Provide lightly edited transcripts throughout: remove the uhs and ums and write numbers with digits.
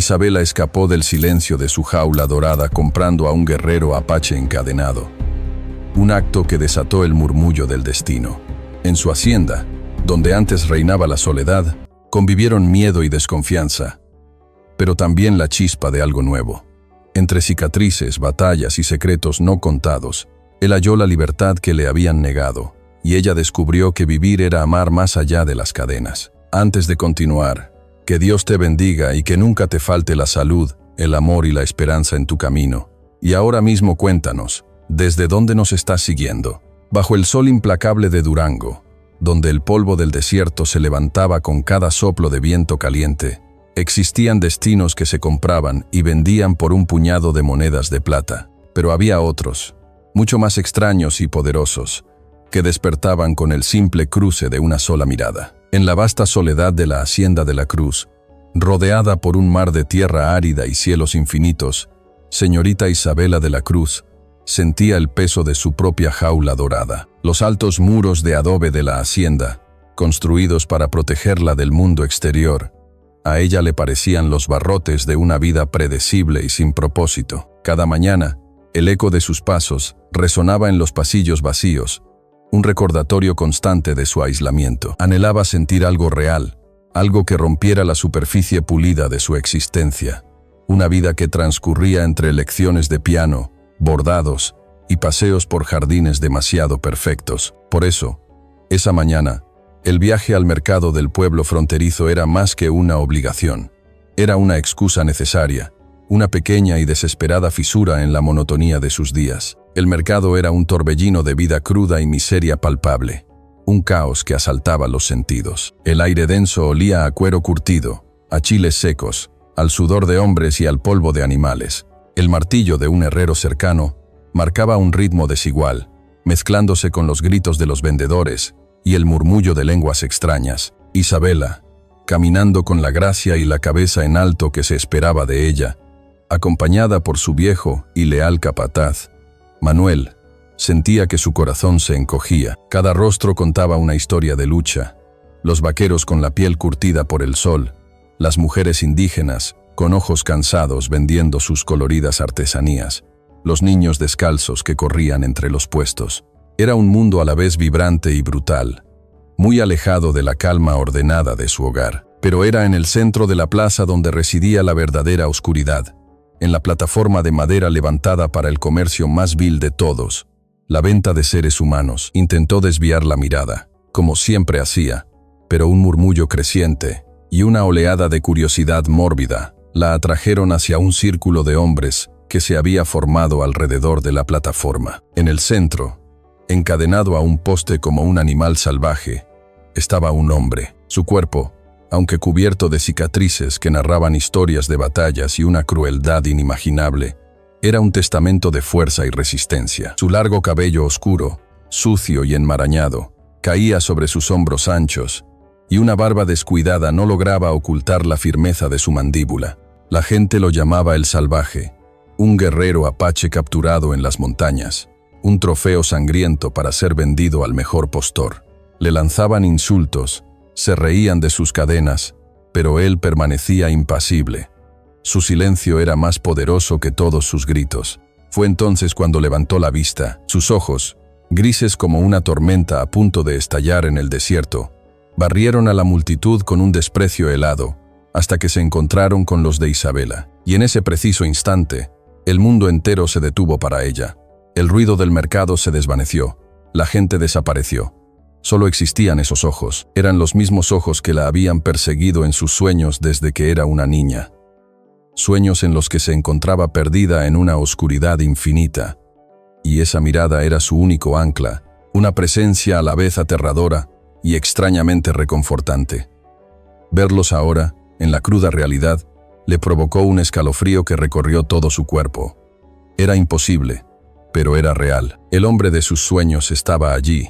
Isabela escapó del silencio de su jaula dorada comprando a un guerrero apache encadenado. Un acto que desató el murmullo del destino. En su hacienda, donde antes reinaba la soledad, convivieron miedo y desconfianza, pero también la chispa de algo nuevo. Entre cicatrices, batallas y secretos no contados, él halló la libertad que le habían negado, y ella descubrió que vivir era amar más allá de las cadenas. Antes de continuar, que Dios te bendiga y que nunca te falte la salud, el amor y la esperanza en tu camino. Y ahora mismo cuéntanos, ¿desde dónde nos estás siguiendo? Bajo el sol implacable de Durango, donde el polvo del desierto se levantaba con cada soplo de viento caliente, existían destinos que se compraban y vendían por un puñado de monedas de plata. Pero había otros, mucho más extraños y poderosos, que despertaban con el simple cruce de una sola mirada. En la vasta soledad de la Hacienda de la Cruz, rodeada por un mar de tierra árida y cielos infinitos, señorita Isabela de la Cruz sentía el peso de su propia jaula dorada. Los altos muros de adobe de la hacienda, construidos para protegerla del mundo exterior, a ella le parecían los barrotes de una vida predecible y sin propósito. Cada mañana, el eco de sus pasos resonaba en los pasillos vacíos, un recordatorio constante de su aislamiento. Anhelaba sentir algo real, algo que rompiera la superficie pulida de su existencia. Una vida que transcurría entre lecciones de piano, bordados y paseos por jardines demasiado perfectos. Por eso, esa mañana, el viaje al mercado del pueblo fronterizo era más que una obligación. Era una excusa necesaria, una pequeña y desesperada fisura en la monotonía de sus días. El mercado era un torbellino de vida cruda y miseria palpable, un caos que asaltaba los sentidos. El aire denso olía a cuero curtido, a chiles secos, al sudor de hombres y al polvo de animales. El martillo de un herrero cercano marcaba un ritmo desigual, mezclándose con los gritos de los vendedores y el murmullo de lenguas extrañas. Isabela, caminando con la gracia y la cabeza en alto que se esperaba de ella, acompañada por su viejo y leal capataz, Manuel, sentía que su corazón se encogía. Cada rostro contaba una historia de lucha. Los vaqueros con la piel curtida por el sol, las mujeres indígenas, con ojos cansados vendiendo sus coloridas artesanías, los niños descalzos que corrían entre los puestos. Era un mundo a la vez vibrante y brutal, muy alejado de la calma ordenada de su hogar. Pero era en el centro de la plaza donde residía la verdadera oscuridad. En la plataforma de madera levantada para el comercio más vil de todos, la venta de seres humanos. Intentó desviar la mirada, como siempre hacía, pero un murmullo creciente y una oleada de curiosidad mórbida la atrajeron hacia un círculo de hombres que se había formado alrededor de la plataforma. En el centro, encadenado a un poste como un animal salvaje, estaba un hombre. Su cuerpo, aunque cubierto de cicatrices que narraban historias de batallas y una crueldad inimaginable, era un testamento de fuerza y resistencia. Su largo cabello oscuro, sucio y enmarañado, caía sobre sus hombros anchos, y una barba descuidada no lograba ocultar la firmeza de su mandíbula. La gente lo llamaba el Salvaje, un guerrero apache capturado en las montañas, un trofeo sangriento para ser vendido al mejor postor. Le lanzaban insultos, se reían de sus cadenas, pero él permanecía impasible. Su silencio era más poderoso que todos sus gritos. Fue entonces cuando levantó la vista. Sus ojos, grises como una tormenta a punto de estallar en el desierto, barrieron a la multitud con un desprecio helado, hasta que se encontraron con los de Isabela. Y en ese preciso instante, el mundo entero se detuvo para ella. El ruido del mercado se desvaneció, la gente desapareció. Solo existían esos ojos. Eran los mismos ojos que la habían perseguido en sus sueños desde que era una niña. Sueños en los que se encontraba perdida en una oscuridad infinita. Y esa mirada era su único ancla, una presencia a la vez aterradora y extrañamente reconfortante. Verlos ahora, en la cruda realidad, le provocó un escalofrío que recorrió todo su cuerpo. Era imposible, pero era real. El hombre de sus sueños estaba allí,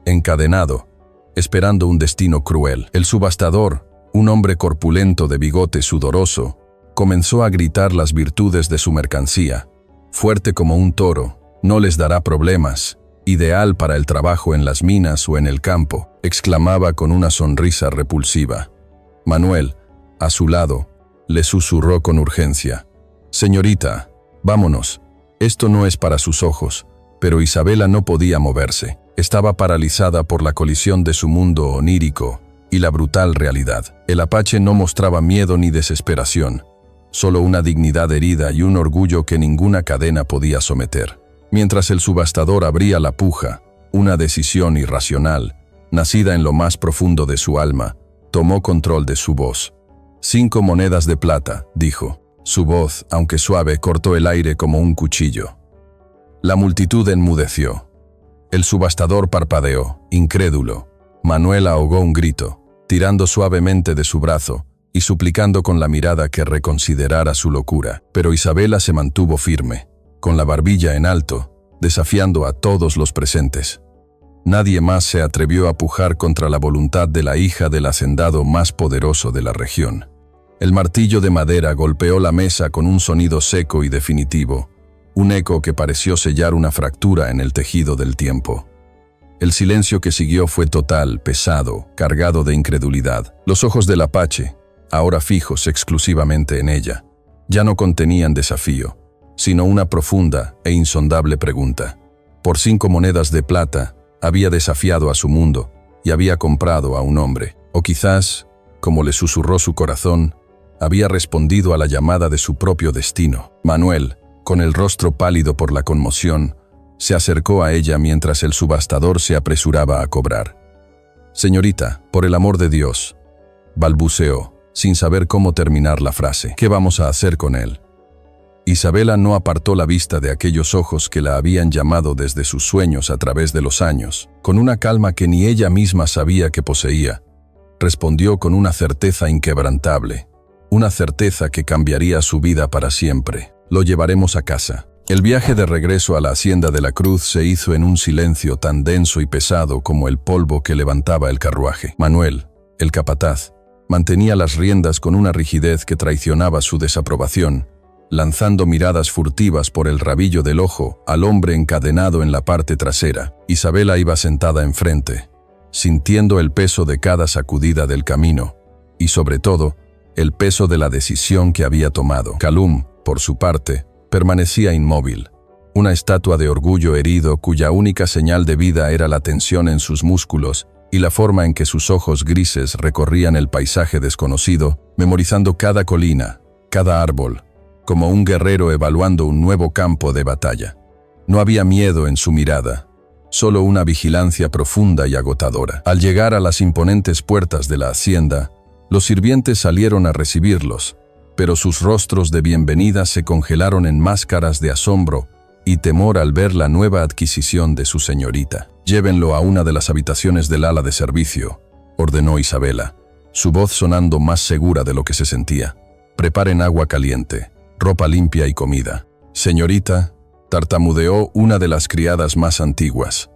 encadenado, esperando un destino cruel. El subastador, un hombre corpulento de bigote sudoroso, comenzó a gritar las virtudes de su mercancía. Fuerte como un toro, no les dará problemas, ideal para el trabajo en las minas o en el campo, exclamaba con una sonrisa repulsiva. Manuel, a su lado, le susurró con urgencia. «Señorita, vámonos. Esto no es para sus ojos». Pero Isabela no podía moverse. Estaba paralizada por la colisión de su mundo onírico y la brutal realidad. El apache no mostraba miedo ni desesperación, solo una dignidad herida y un orgullo que ninguna cadena podía someter. Mientras el subastador abría la puja, una decisión irracional, nacida en lo más profundo de su alma, tomó control de su voz. 5 monedas de plata, dijo. Su voz, aunque suave, cortó el aire como un cuchillo. La multitud enmudeció. El subastador parpadeó, incrédulo. Manuel ahogó un grito, tirando suavemente de su brazo y suplicando con la mirada que reconsiderara su locura. Pero Isabela se mantuvo firme, con la barbilla en alto, desafiando a todos los presentes. Nadie más se atrevió a pujar contra la voluntad de la hija del hacendado más poderoso de la región. El martillo de madera golpeó la mesa con un sonido seco y definitivo, un eco que pareció sellar una fractura en el tejido del tiempo. El silencio que siguió fue total, pesado, cargado de incredulidad. Los ojos del apache, ahora fijos exclusivamente en ella, ya no contenían desafío, sino una profunda e insondable pregunta. Por 5 monedas de plata, había desafiado a su mundo y había comprado a un hombre. O quizás, como le susurró su corazón, había respondido a la llamada de su propio destino. Manuel, con el rostro pálido por la conmoción, se acercó a ella mientras el subastador se apresuraba a cobrar. «Señorita, por el amor de Dios», balbuceó, sin saber cómo terminar la frase. «¿Qué vamos a hacer con él?». Isabela no apartó la vista de aquellos ojos que la habían llamado desde sus sueños a través de los años. Con una calma que ni ella misma sabía que poseía, respondió con una certeza inquebrantable, una certeza que cambiaría su vida para siempre. «Lo llevaremos a casa». El viaje de regreso a la hacienda de la Cruz se hizo en un silencio tan denso y pesado como el polvo que levantaba el carruaje. Manuel, el capataz, mantenía las riendas con una rigidez que traicionaba su desaprobación, lanzando miradas furtivas por el rabillo del ojo al hombre encadenado en la parte trasera. Isabela iba sentada enfrente, sintiendo el peso de cada sacudida del camino, y sobre todo, el peso de la decisión que había tomado. Calum, por su parte, permanecía inmóvil, una estatua de orgullo herido cuya única señal de vida era la tensión en sus músculos y la forma en que sus ojos grises recorrían el paisaje desconocido, memorizando cada colina, cada árbol, como un guerrero evaluando un nuevo campo de batalla. No había miedo en su mirada, solo una vigilancia profunda y agotadora. Al llegar a las imponentes puertas de la hacienda, los sirvientes salieron a recibirlos, pero sus rostros de bienvenida se congelaron en máscaras de asombro y temor al ver la nueva adquisición de su señorita. «Llévenlo a una de las habitaciones del ala de servicio», ordenó Isabela, su voz sonando más segura de lo que se sentía. «Preparen agua caliente, ropa limpia y comida». «Señorita», tartamudeó una de las criadas más antiguas.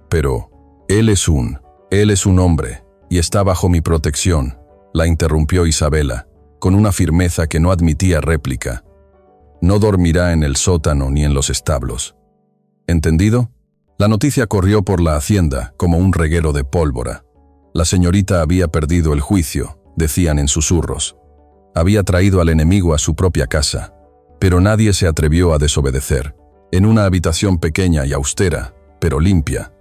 «Pero, él es un hombre, y está bajo mi protección», la interrumpió Isabela, con una firmeza que no admitía réplica. «No dormirá en el sótano ni en los establos». ¿Entendido? La noticia corrió por la hacienda como un reguero de pólvora. La señorita había perdido el juicio, decían en susurros. Había traído al enemigo a su propia casa, pero nadie se atrevió a desobedecer. En una habitación pequeña y austera, pero limpia,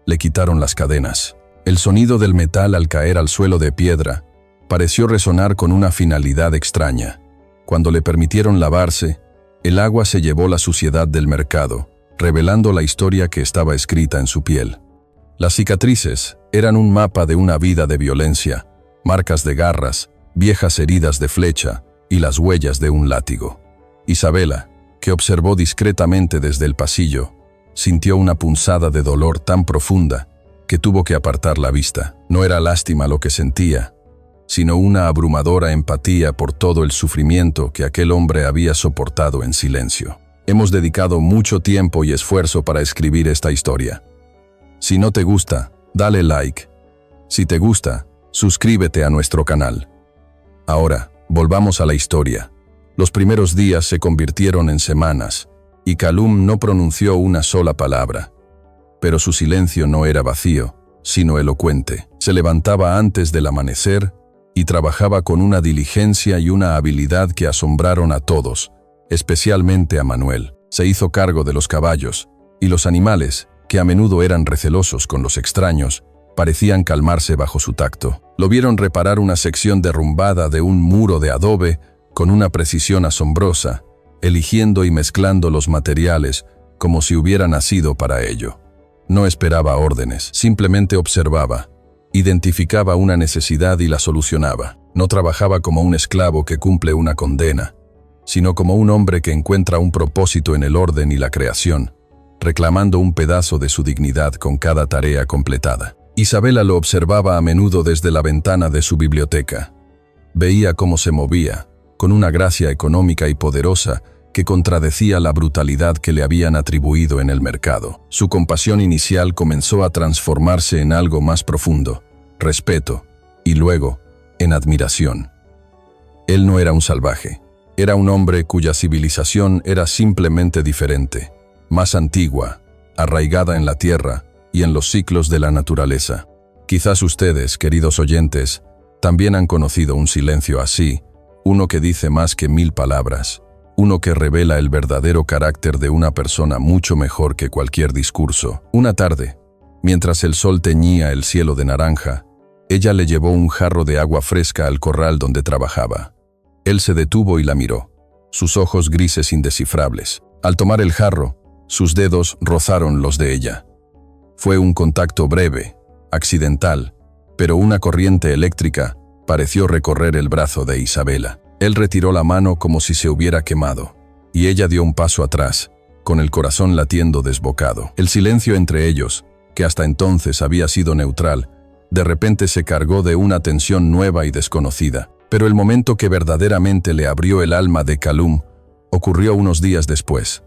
le quitaron las cadenas. El sonido del metal al caer al suelo de piedra pareció resonar con una finalidad extraña. Cuando le permitieron lavarse, el agua se llevó la suciedad del mercado, revelando la historia que estaba escrita en su piel. Las cicatrices eran un mapa de una vida de violencia, marcas de garras, viejas heridas de flecha y las huellas de un látigo. Isabela, que observó discretamente desde el pasillo, sintió una punzada de dolor tan profunda que tuvo que apartar la vista. No era lástima lo que sentía, sino una abrumadora empatía por todo el sufrimiento que aquel hombre había soportado en silencio. Hemos dedicado mucho tiempo y esfuerzo para escribir esta historia. Si no te gusta, dale like. Si te gusta, suscríbete a nuestro canal. Ahora, volvamos a la historia. Los primeros días se convirtieron en semanas, y Calum no pronunció una sola palabra. Pero su silencio no era vacío, sino elocuente. Se levantaba antes del amanecer, y trabajaba con una diligencia y una habilidad que asombraron a todos, especialmente a Manuel. Se hizo cargo de los caballos, y los animales, que a menudo eran recelosos con los extraños, parecían calmarse bajo su tacto. Lo vieron reparar una sección derrumbada de un muro de adobe con una precisión asombrosa, eligiendo y mezclando los materiales como si hubiera nacido para ello. No esperaba órdenes, simplemente observaba, identificaba una necesidad y la solucionaba. No trabajaba como un esclavo que cumple una condena, sino como un hombre que encuentra un propósito en el orden y la creación, reclamando un pedazo de su dignidad con cada tarea completada. Isabela lo observaba a menudo desde la ventana de su biblioteca. Veía cómo se movía, con una gracia económica y poderosa que contradecía la brutalidad que le habían atribuido en el mercado. Su compasión inicial comenzó a transformarse en algo más profundo, respeto, y luego, en admiración. Él no era un salvaje, era un hombre cuya civilización era simplemente diferente, más antigua, arraigada en la tierra y en los ciclos de la naturaleza. Quizás ustedes, queridos oyentes, también han conocido un silencio así, uno que dice más que 1000 palabras, uno que revela el verdadero carácter de una persona mucho mejor que cualquier discurso. Una tarde, mientras el sol teñía el cielo de naranja, ella le llevó un jarro de agua fresca al corral donde trabajaba. Él se detuvo y la miró, sus ojos grises indescifrables. Al tomar el jarro, sus dedos rozaron los de ella. Fue un contacto breve, accidental, pero una corriente eléctrica pareció recorrer el brazo de Isabela. Él retiró la mano como si se hubiera quemado, y ella dio un paso atrás, con el corazón latiendo desbocado. El silencio entre ellos, que hasta entonces había sido neutral, de repente se cargó de una tensión nueva y desconocida. Pero el momento que verdaderamente le abrió el alma de Callum ocurrió unos días después.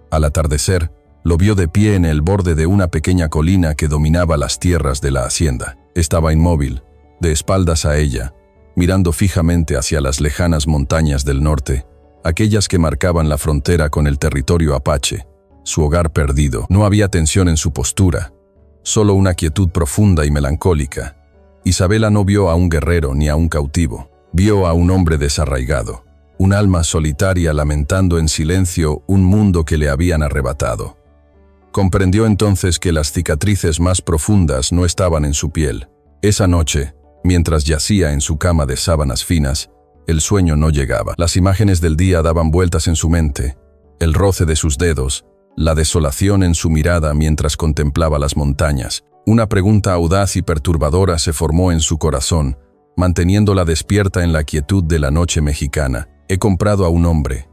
Al atardecer, lo vio de pie en el borde de una pequeña colina que dominaba las tierras de la hacienda. Estaba inmóvil, de espaldas a ella, mirando fijamente hacia las lejanas montañas del norte, aquellas que marcaban la frontera con el territorio apache, su hogar perdido. No había tensión en su postura, solo una quietud profunda y melancólica. Isabela no vio a un guerrero ni a un cautivo, vio a un hombre desarraigado, un alma solitaria lamentando en silencio un mundo que le habían arrebatado. Comprendió entonces que las cicatrices más profundas no estaban en su piel. Esa noche, mientras yacía en su cama de sábanas finas, el sueño no llegaba. Las imágenes del día daban vueltas en su mente, el roce de sus dedos, la desolación en su mirada mientras contemplaba las montañas. Una pregunta audaz y perturbadora se formó en su corazón, manteniéndola despierta en la quietud de la noche mexicana. ¿He comprado a un hombre?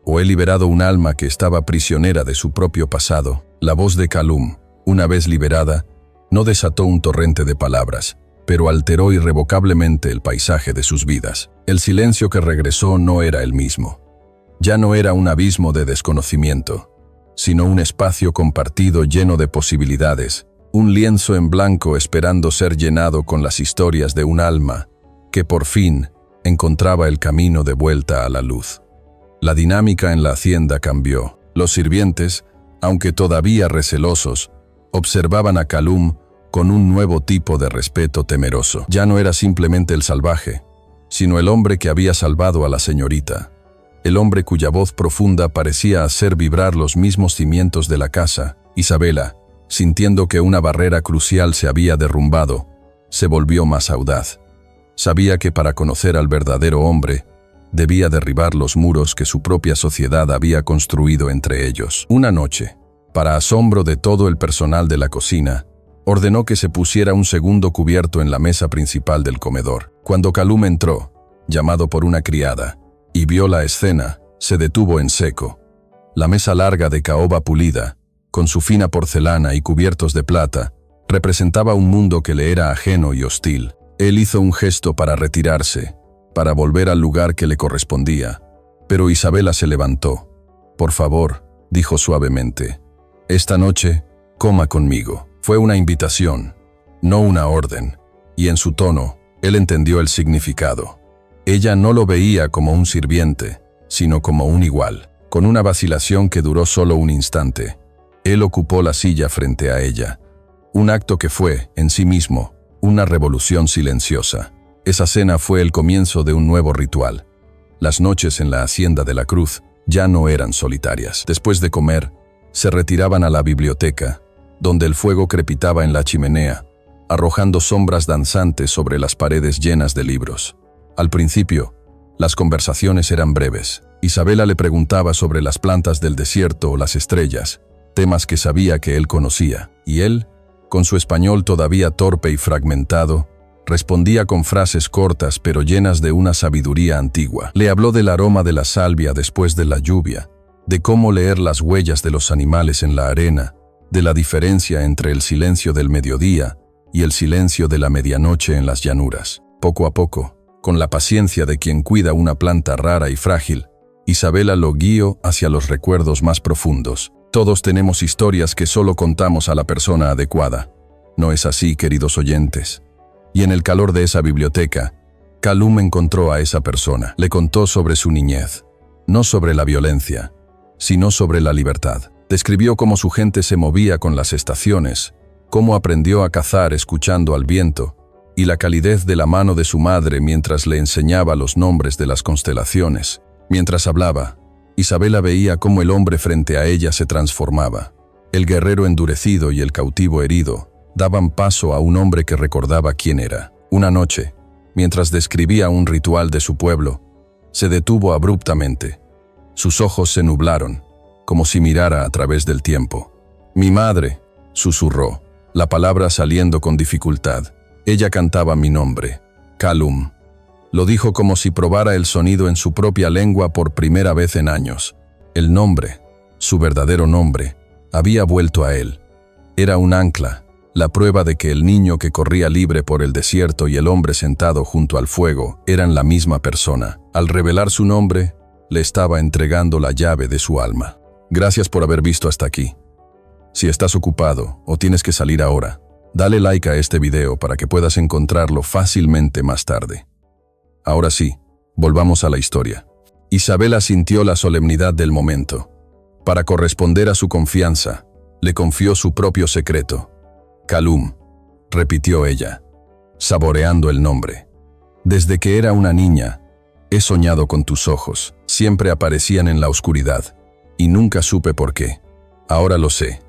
¿O he liberado un alma que estaba prisionera de su propio pasado? La voz de Callum, una vez liberada, no desató un torrente de palabras, pero alteró irrevocablemente el paisaje de sus vidas. El silencio que regresó no era el mismo. Ya no era un abismo de desconocimiento, sino un espacio compartido lleno de posibilidades, un lienzo en blanco esperando ser llenado con las historias de un alma que por fin encontraba el camino de vuelta a la luz. La dinámica en la hacienda cambió. Los sirvientes, aunque todavía recelosos, observaban a Callum con un nuevo tipo de respeto temeroso. Ya no era simplemente el salvaje, sino el hombre que había salvado a la señorita, el hombre cuya voz profunda parecía hacer vibrar los mismos cimientos de la casa. Isabela, sintiendo que una barrera crucial se había derrumbado, se volvió más audaz. Sabía que para conocer al verdadero hombre, debía derribar los muros que su propia sociedad había construido entre ellos. Una noche, para asombro de todo el personal de la cocina, ordenó que se pusiera un segundo cubierto en la mesa principal del comedor. Cuando Callum entró, llamado por una criada, y vio la escena, se detuvo en seco. La mesa larga de caoba pulida, con su fina porcelana y cubiertos de plata, representaba un mundo que le era ajeno y hostil. Él hizo un gesto para retirarse, para volver al lugar que le correspondía, pero Isabela se levantó. «Por favor», dijo suavemente, «esta noche, coma conmigo». Fue una invitación, no una orden, y en su tono, él entendió el significado. Ella no lo veía como un sirviente, sino como un igual. Con una vacilación que duró solo un instante, él ocupó la silla frente a ella, un acto que fue, en sí mismo, una revolución silenciosa. Esa cena fue el comienzo de un nuevo ritual. Las noches en la Hacienda de la Cruz ya no eran solitarias. Después de comer, se retiraban a la biblioteca, donde el fuego crepitaba en la chimenea, arrojando sombras danzantes sobre las paredes llenas de libros. Al principio, las conversaciones eran breves. Isabela le preguntaba sobre las plantas del desierto o las estrellas, temas que sabía que él conocía, y él, con su español todavía torpe y fragmentado, respondía con frases cortas pero llenas de una sabiduría antigua. Le habló del aroma de la salvia después de la lluvia, de cómo leer las huellas de los animales en la arena, de la diferencia entre el silencio del mediodía y el silencio de la medianoche en las llanuras. Poco a poco, con la paciencia de quien cuida una planta rara y frágil, Isabela lo guió hacia los recuerdos más profundos. Todos tenemos historias que solo contamos a la persona adecuada. ¿No es así, queridos oyentes? Y en el calor de esa biblioteca, Calum encontró a esa persona. Le contó sobre su niñez, no sobre la violencia, sino sobre la libertad. Describió cómo su gente se movía con las estaciones, cómo aprendió a cazar escuchando al viento, y la calidez de la mano de su madre mientras le enseñaba los nombres de las constelaciones. Mientras hablaba, Isabela veía cómo el hombre frente a ella se transformaba. El guerrero endurecido y el cautivo herido daban paso a un hombre que recordaba quién era. Una noche, mientras describía un ritual de su pueblo, se detuvo abruptamente. Sus ojos se nublaron, como si mirara a través del tiempo. «Mi madre», susurró, la palabra saliendo con dificultad. Ella cantaba mi nombre, Calum. Lo dijo como si probara el sonido en su propia lengua por primera vez en años. El nombre, su verdadero nombre, había vuelto a él. Era un ancla, la prueba de que el niño que corría libre por el desierto y el hombre sentado junto al fuego eran la misma persona. Al revelar su nombre, le estaba entregando la llave de su alma. Gracias por haber visto hasta aquí. Si estás ocupado o tienes que salir ahora, dale like a este video para que puedas encontrarlo fácilmente más tarde. Ahora sí, volvamos a la historia. Isabela sintió la solemnidad del momento. Para corresponder a su confianza, le confió su propio secreto. Calum, repitió ella, saboreando el nombre. Desde que era una niña, he soñado con tus ojos. Siempre aparecían en la oscuridad, y nunca supe por qué. Ahora lo sé.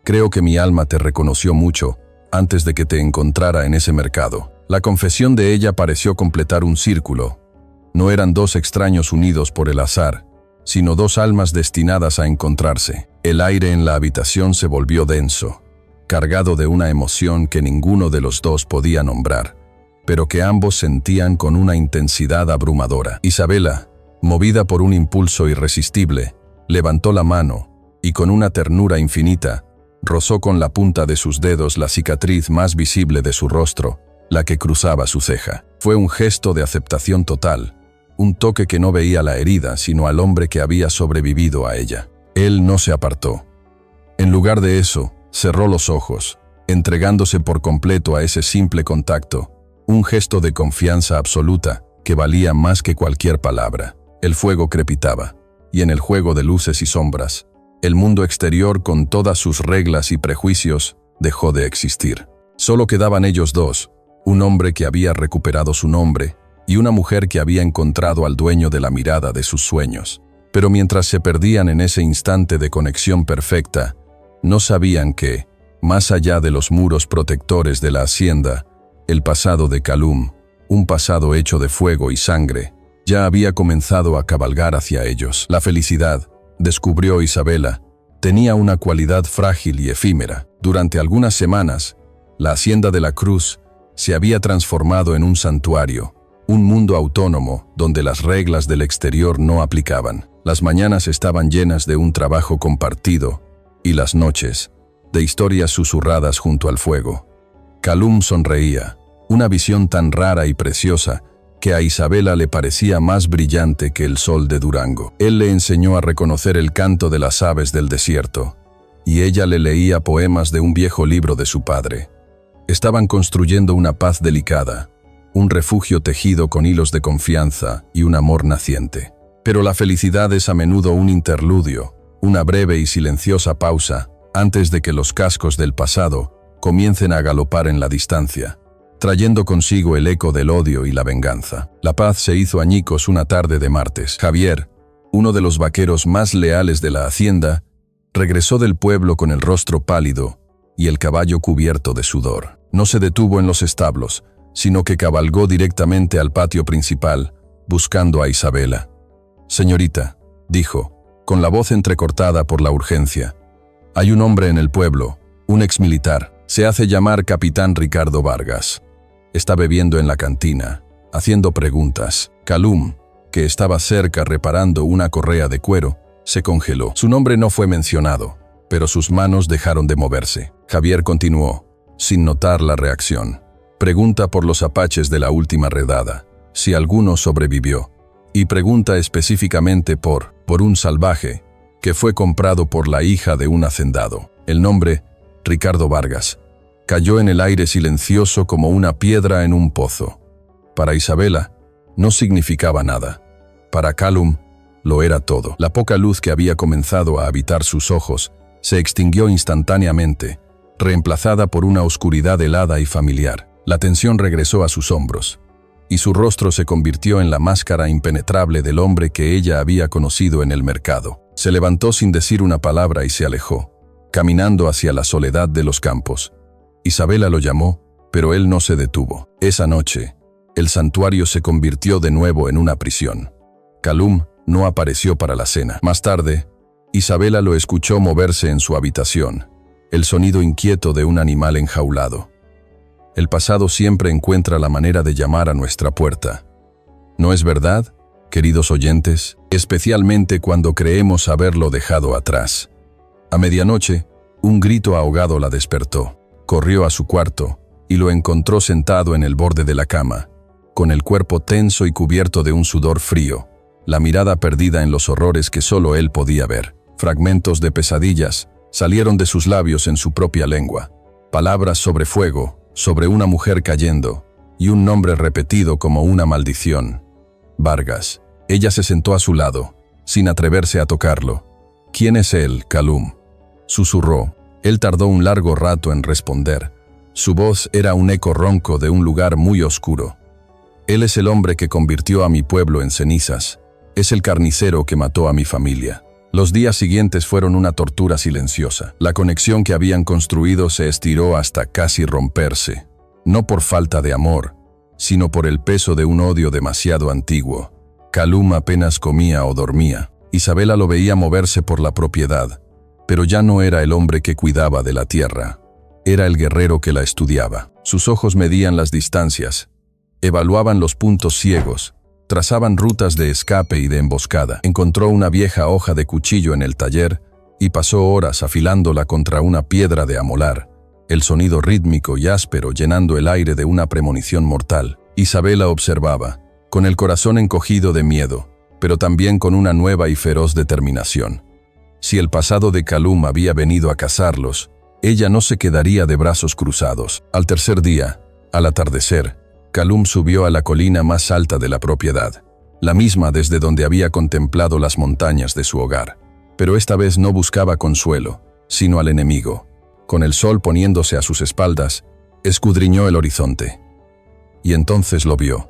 Creo que mi alma te reconoció mucho antes de que te encontrara en ese mercado. La confesión de ella pareció completar un círculo. No eran dos extraños unidos por el azar, sino dos almas destinadas a encontrarse. El aire en la habitación se volvió denso, cargado de una emoción que ninguno de los dos podía nombrar, pero que ambos sentían con una intensidad abrumadora. Isabela, movida por un impulso irresistible, levantó la mano y con una ternura infinita, rozó con la punta de sus dedos la cicatriz más visible de su rostro, la que cruzaba su ceja. Fue un gesto de aceptación total, un toque que no veía la herida, sino al hombre que había sobrevivido a ella. Él no se apartó. En lugar de eso, cerró los ojos, entregándose por completo a ese simple contacto, un gesto de confianza absoluta que valía más que cualquier palabra. El fuego crepitaba, y en el juego de luces y sombras, el mundo exterior con todas sus reglas y prejuicios dejó de existir. Solo quedaban ellos dos, un hombre que había recuperado su nombre y una mujer que había encontrado al dueño de la mirada de sus sueños. Pero mientras se perdían en ese instante de conexión perfecta, no sabían que, más allá de los muros protectores de la hacienda, el pasado de Calum, un pasado hecho de fuego y sangre, ya había comenzado a cabalgar hacia ellos. La felicidad, descubrió Isabela, tenía una cualidad frágil y efímera. Durante algunas semanas, la Hacienda de la Cruz se había transformado en un santuario, un mundo autónomo donde las reglas del exterior no aplicaban. Las mañanas estaban llenas de un trabajo compartido y las noches, de historias susurradas junto al fuego. Calum sonreía, una visión tan rara y preciosa que a Isabela le parecía más brillante que el sol de Durango. Él le enseñó a reconocer el canto de las aves del desierto, y ella le leía poemas de un viejo libro de su padre. Estaban construyendo una paz delicada, un refugio tejido con hilos de confianza y un amor naciente. Pero la felicidad es a menudo un interludio, una breve y silenciosa pausa, antes de que los cascos del pasado comiencen a galopar en la distancia. trayendo consigo el eco del odio y la venganza. La paz se hizo añicos una tarde de martes. Javier, uno de los vaqueros más leales de la hacienda, regresó del pueblo con el rostro pálido y el caballo cubierto de sudor. No se detuvo en los establos, sino que cabalgó directamente al patio principal, buscando a Isabela. «Señorita», dijo, con la voz entrecortada por la urgencia, «hay un hombre en el pueblo, un exmilitar. Se hace llamar Capitán Ricardo Vargas. Está bebiendo en la cantina, haciendo preguntas». Calum, que estaba cerca reparando una correa de cuero, se congeló. Su nombre no fue mencionado, pero sus manos dejaron de moverse. Javier continuó, sin notar la reacción. «Pregunta por los apaches de la última redada, si alguno sobrevivió. Y pregunta específicamente por un salvaje, que fue comprado por la hija de un hacendado. El nombre, Ricardo Vargas, cayó en el aire silencioso como una piedra en un pozo. Para Isabela, no significaba nada. Para Calum, lo era todo. La poca luz que había comenzado a habitar sus ojos se extinguió instantáneamente, reemplazada por una oscuridad helada y familiar. La tensión regresó a sus hombros, y su rostro se convirtió en la máscara impenetrable del hombre que ella había conocido en el mercado. Se levantó sin decir una palabra y se alejó, caminando hacia la soledad de los campos. Isabela lo llamó, pero él no se detuvo. Esa noche, el santuario se convirtió de nuevo en una prisión. Calum no apareció para la cena. Más tarde, Isabela lo escuchó moverse en su habitación, el sonido inquieto de un animal enjaulado. El pasado siempre encuentra la manera de llamar a nuestra puerta. ¿No es verdad, queridos oyentes? Especialmente cuando creemos haberlo dejado atrás. A medianoche, un grito ahogado la despertó. Corrió a su cuarto y lo encontró sentado en el borde de la cama, con el cuerpo tenso y cubierto de un sudor frío, la mirada perdida en los horrores que solo él podía ver. Fragmentos de pesadillas salieron de sus labios en su propia lengua. Palabras sobre fuego, sobre una mujer cayendo, y un nombre repetido como una maldición. Vargas. Ella se sentó a su lado, sin atreverse a tocarlo. «¿Quién es él, Calum?», susurró. Él tardó un largo rato en responder. Su voz era un eco ronco de un lugar muy oscuro. «Él es el hombre que convirtió a mi pueblo en cenizas. Es el carnicero que mató a mi familia». Los días siguientes fueron una tortura silenciosa. La conexión que habían construido se estiró hasta casi romperse. No por falta de amor, sino por el peso de un odio demasiado antiguo. Calum apenas comía o dormía. Isabela lo veía moverse por la propiedad, pero ya no era el hombre que cuidaba de la tierra. Era el guerrero que la estudiaba. Sus ojos medían las distancias, evaluaban los puntos ciegos, trazaban rutas de escape y de emboscada. Encontró una vieja hoja de cuchillo en el taller y pasó horas afilándola contra una piedra de amolar, el sonido rítmico y áspero llenando el aire de una premonición mortal. Isabela observaba, con el corazón encogido de miedo, pero también con una nueva y feroz determinación. Si el pasado de Calum había venido a cazarlos, ella no se quedaría de brazos cruzados. Al tercer día, al atardecer, Calum subió a la colina más alta de la propiedad, la misma desde donde había contemplado las montañas de su hogar. Pero esta vez no buscaba consuelo, sino al enemigo. Con el sol poniéndose a sus espaldas, escudriñó el horizonte. Y entonces lo vio.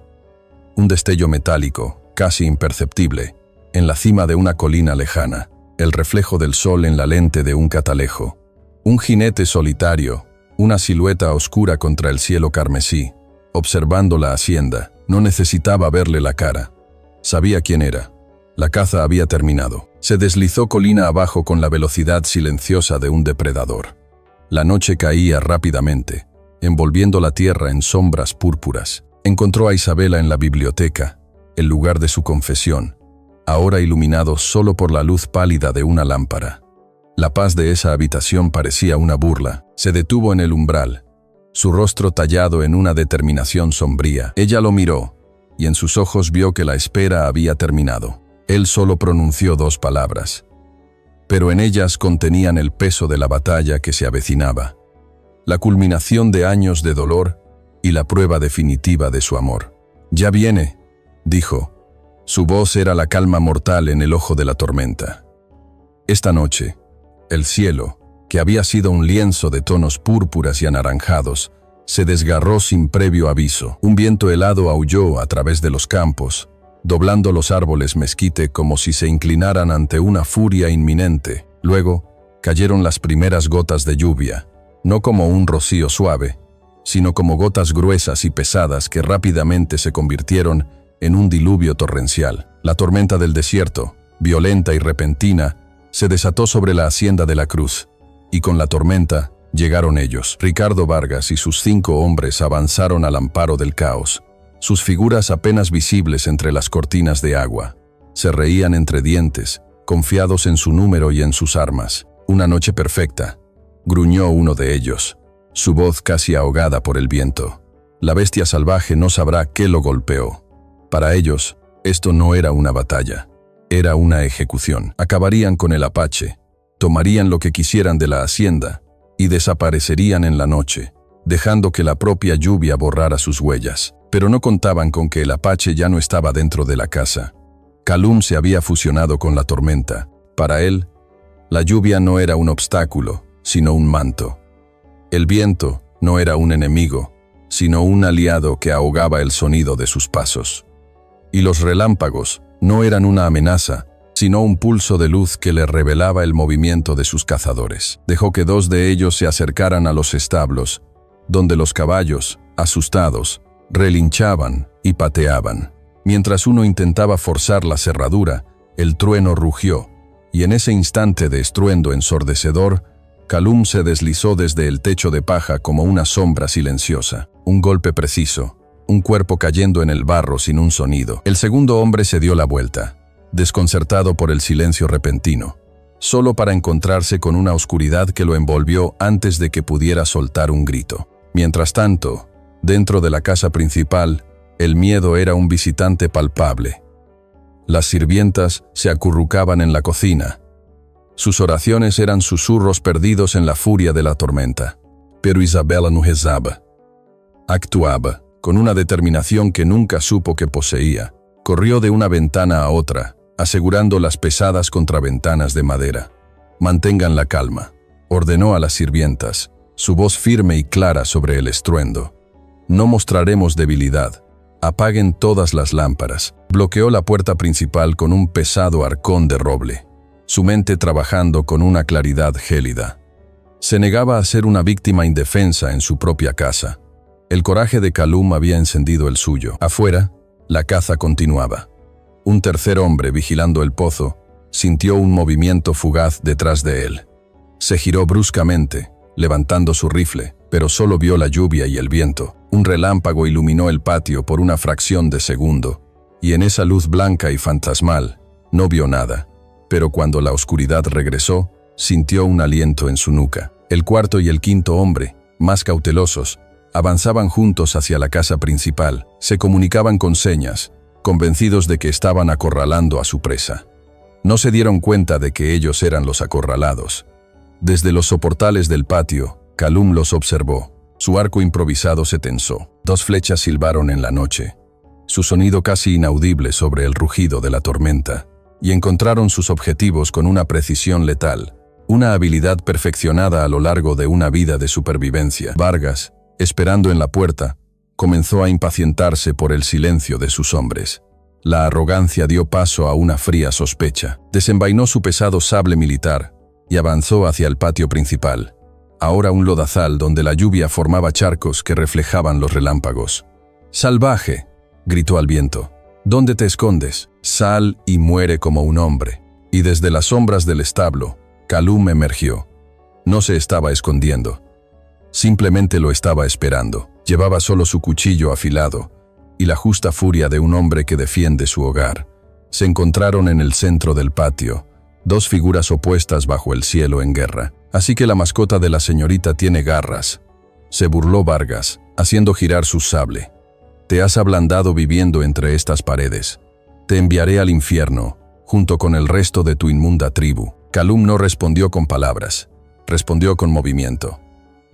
Un destello metálico, casi imperceptible, en la cima de una colina lejana, el reflejo del sol en la lente de un catalejo. Un jinete solitario, una silueta oscura contra el cielo carmesí, observando la hacienda. No necesitaba verle la cara. Sabía quién era. La caza había terminado. Se deslizó colina abajo con la velocidad silenciosa de un depredador. La noche caía rápidamente, envolviendo la tierra en sombras púrpuras. Encontró a Isabela en la biblioteca, el lugar de su confesión, ahora iluminado solo por la luz pálida de una lámpara. La paz de esa habitación parecía una burla. Se detuvo en el umbral, su rostro tallado en una determinación sombría. Ella lo miró, y en sus ojos vio que la espera había terminado. Él solo pronunció 2 palabras, pero en ellas contenían el peso de la batalla que se avecinaba, la culminación de años de dolor y la prueba definitiva de su amor. «Ya viene», dijo. Su voz era la calma mortal en el ojo de la tormenta. Esta noche, el cielo, que había sido un lienzo de tonos púrpuras y anaranjados, se desgarró sin previo aviso. Un viento helado aulló a través de los campos, doblando los árboles mezquite como si se inclinaran ante una furia inminente. Luego, cayeron las primeras gotas de lluvia, no como un rocío suave, sino como gotas gruesas y pesadas que rápidamente se convirtieron en un diluvio torrencial. La tormenta del desierto, violenta y repentina, se desató sobre la hacienda de la Cruz, y con la tormenta llegaron ellos. Ricardo Vargas y sus 5 hombres avanzaron al amparo del caos, sus figuras apenas visibles entre las cortinas de agua. Se reían entre dientes, confiados en su número y en sus armas. «Una noche perfecta», gruñó uno de ellos, su voz casi ahogada por el viento. La bestia salvaje no sabrá qué lo golpeó. Para ellos, esto no era una batalla, era una ejecución. Acabarían con el apache, tomarían lo que quisieran de la hacienda y desaparecerían en la noche, dejando que la propia lluvia borrara sus huellas. Pero no contaban con que el apache ya no estaba dentro de la casa. Calum se había fusionado con la tormenta. Para él, la lluvia no era un obstáculo, sino un manto. El viento no era un enemigo, sino un aliado que ahogaba el sonido de sus pasos. Y los relámpagos no eran una amenaza, sino un pulso de luz que le revelaba el movimiento de sus cazadores. Dejó que 2 de ellos se acercaran a los establos, donde los caballos, asustados, relinchaban y pateaban. Mientras uno intentaba forzar la cerradura, el trueno rugió, y en ese instante de estruendo ensordecedor, Calum se deslizó desde el techo de paja como una sombra silenciosa. Un golpe preciso, un cuerpo cayendo en el barro sin un sonido. El segundo hombre se dio la vuelta, desconcertado por el silencio repentino, solo para encontrarse con una oscuridad que lo envolvió antes de que pudiera soltar un grito. Mientras tanto, dentro de la casa principal, el miedo era un visitante palpable. Las sirvientas se acurrucaban en la cocina. Sus oraciones eran susurros perdidos en la furia de la tormenta. Pero Isabela no rezaba. Actuaba, con una determinación que nunca supo que poseía. Corrió de una ventana a otra, asegurando las pesadas contraventanas de madera. «Mantengan la calma», ordenó a las sirvientas, su voz firme y clara sobre el estruendo. «No mostraremos debilidad. Apaguen todas las lámparas». Bloqueó la puerta principal con un pesado arcón de roble, su mente trabajando con una claridad gélida. Se negaba a ser una víctima indefensa en su propia casa. El coraje de Calum había encendido el suyo. Afuera, la caza continuaba. Un tercer hombre vigilando el pozo sintió un movimiento fugaz detrás de él. Se giró bruscamente, levantando su rifle, pero solo vio la lluvia y el viento. Un relámpago iluminó el patio por una fracción de segundo, y en esa luz blanca y fantasmal no vio nada. Pero cuando la oscuridad regresó, sintió un aliento en su nuca. El cuarto y el quinto hombre, más cautelosos, avanzaban juntos hacia la casa principal. Se comunicaban con señas, convencidos de que estaban acorralando a su presa. No se dieron cuenta de que ellos eran los acorralados. Desde los soportales del patio, Calum los observó. Su arco improvisado se tensó. 2 flechas silbaron en la noche, su sonido casi inaudible sobre el rugido de la tormenta, y encontraron sus objetivos con una precisión letal, una habilidad perfeccionada a lo largo de una vida de supervivencia. Vargas, esperando en la puerta, comenzó a impacientarse por el silencio de sus hombres. La arrogancia dio paso a una fría sospecha. Desenvainó su pesado sable militar y avanzó hacia el patio principal, ahora un lodazal donde la lluvia formaba charcos que reflejaban los relámpagos. «¡Salvaje!», gritó al viento. «¿Dónde te escondes? Sal y muere como un hombre». Y desde las sombras del establo, Calum emergió. No se estaba escondiendo. Simplemente lo estaba esperando. Llevaba solo su cuchillo afilado y la justa furia de un hombre que defiende su hogar. Se encontraron en el centro del patio, 2 figuras opuestas bajo el cielo en guerra. «Así que la mascota de la señorita tiene garras», se burló Vargas, haciendo girar su sable. «Te has ablandado viviendo entre estas paredes. Te enviaré al infierno, junto con el resto de tu inmunda tribu». Calum no respondió con palabras, respondió con movimiento.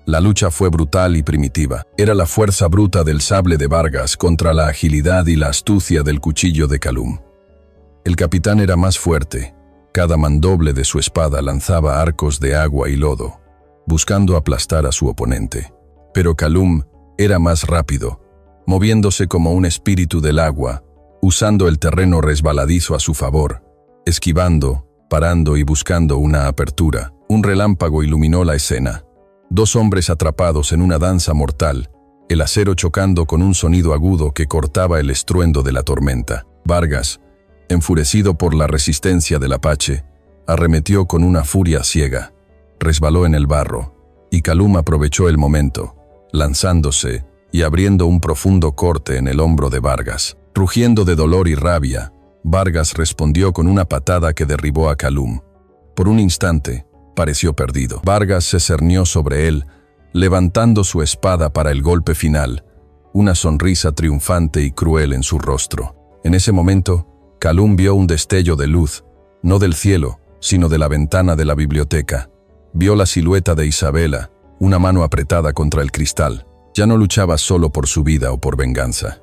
La lucha fue brutal y primitiva. Era la fuerza bruta del sable de Vargas contra la agilidad y la astucia del cuchillo de Calum. El capitán era más fuerte. Cada mandoble de su espada lanzaba arcos de agua y lodo, buscando aplastar a su oponente. Pero Calum era más rápido, moviéndose como un espíritu del agua, usando el terreno resbaladizo a su favor, esquivando, parando y buscando una apertura. Un relámpago iluminó la escena. 2 hombres atrapados en una danza mortal, el acero chocando con un sonido agudo que cortaba el estruendo de la tormenta. Vargas, enfurecido por la resistencia del Apache, arremetió con una furia ciega, resbaló en el barro, y Calum aprovechó el momento, lanzándose y abriendo un profundo corte en el hombro de Vargas. Rugiendo de dolor y rabia, Vargas respondió con una patada que derribó a Calum. Por un instante, pareció perdido. Vargas se cernió sobre él, levantando su espada para el golpe final, una sonrisa triunfante y cruel en su rostro. En ese momento, Calum vio un destello de luz, no del cielo, sino de la ventana de la biblioteca. Vio la silueta de Isabela, una mano apretada contra el cristal. Ya no luchaba solo por su vida o por venganza.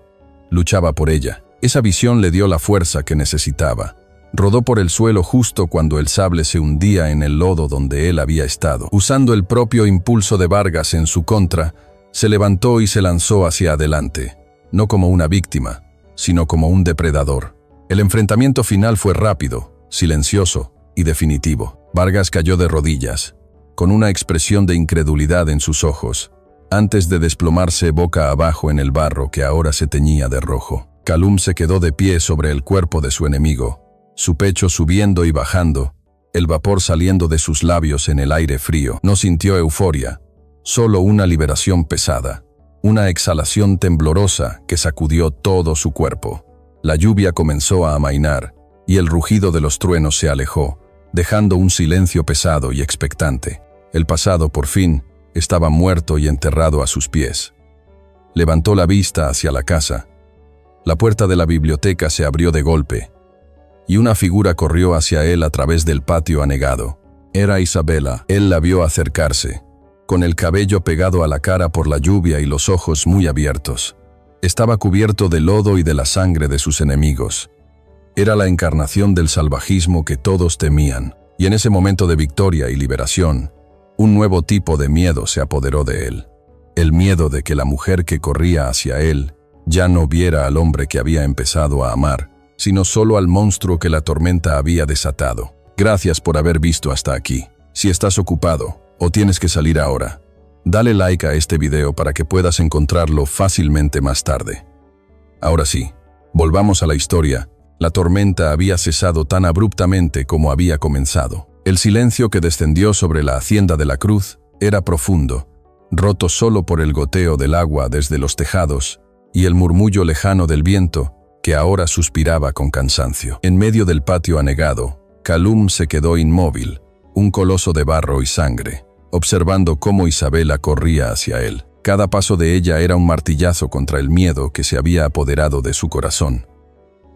Luchaba por ella. Esa visión le dio la fuerza que necesitaba. Rodó por el suelo justo cuando el sable se hundía en el lodo donde él había estado. Usando el propio impulso de Vargas en su contra, se levantó y se lanzó hacia adelante, no como una víctima, sino como un depredador. El enfrentamiento final fue rápido, silencioso y definitivo. Vargas cayó de rodillas, con una expresión de incredulidad en sus ojos, antes de desplomarse boca abajo en el barro que ahora se teñía de rojo. Calum se quedó de pie sobre el cuerpo de su enemigo, su pecho subiendo y bajando, el vapor saliendo de sus labios en el aire frío. No sintió euforia, solo una liberación pesada, una exhalación temblorosa que sacudió todo su cuerpo. La lluvia comenzó a amainar, y el rugido de los truenos se alejó, dejando un silencio pesado y expectante. El pasado, por fin, estaba muerto y enterrado a sus pies. Levantó la vista hacia la casa. La puerta de la biblioteca se abrió de golpe, y una figura corrió hacia él a través del patio anegado. Era Isabela. Él la vio acercarse, con el cabello pegado a la cara por la lluvia y los ojos muy abiertos. Estaba cubierto de lodo y de la sangre de sus enemigos. Era la encarnación del salvajismo que todos temían, y en ese momento de victoria y liberación, un nuevo tipo de miedo se apoderó de él. El miedo de que la mujer que corría hacia él ya no viera al hombre que había empezado a amar, sino solo al monstruo que la tormenta había desatado. Gracias por haber visto hasta aquí. Si estás ocupado o tienes que salir ahora, dale like a este video para que puedas encontrarlo fácilmente más tarde. Ahora sí, volvamos a la historia. La tormenta había cesado tan abruptamente como había comenzado. El silencio que descendió sobre la hacienda de la Cruz era profundo, roto solo por el goteo del agua desde los tejados y el murmullo lejano del viento que ahora suspiraba con cansancio. En medio del patio anegado, Calum se quedó inmóvil, un coloso de barro y sangre, observando cómo Isabela corría hacia él. Cada paso de ella era un martillazo contra el miedo que se había apoderado de su corazón.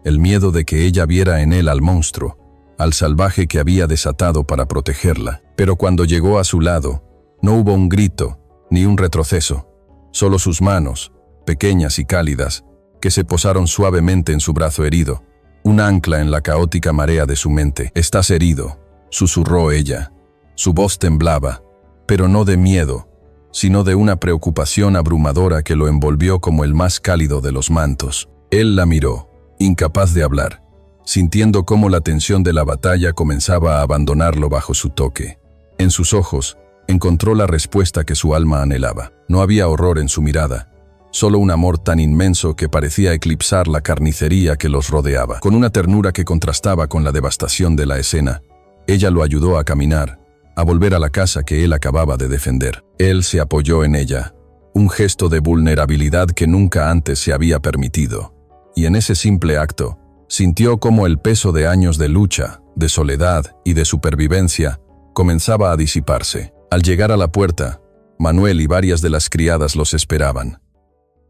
El miedo de que ella viera en él al monstruo, al salvaje que había desatado para protegerla. Pero cuando llegó a su lado, no hubo un grito, ni un retroceso, solo sus manos, pequeñas y cálidas, que se posaron suavemente en su brazo herido, un ancla en la caótica marea de su mente. «Estás herido», susurró ella. Su voz temblaba, pero no de miedo, sino de una preocupación abrumadora que lo envolvió como el más cálido de los mantos. Él la miró, incapaz de hablar, sintiendo cómo la tensión de la batalla comenzaba a abandonarlo bajo su toque. En sus ojos, encontró la respuesta que su alma anhelaba. No había horror en su mirada, solo un amor tan inmenso que parecía eclipsar la carnicería que los rodeaba. Con una ternura que contrastaba con la devastación de la escena, ella lo ayudó a caminar, a volver a la casa que él acababa de defender. Él se apoyó en ella, un gesto de vulnerabilidad que nunca antes se había permitido, y en ese simple acto, sintió cómo el peso de años de lucha, de soledad y de supervivencia comenzaba a disiparse. Al llegar a la puerta, Manuel y varias de las criadas los esperaban.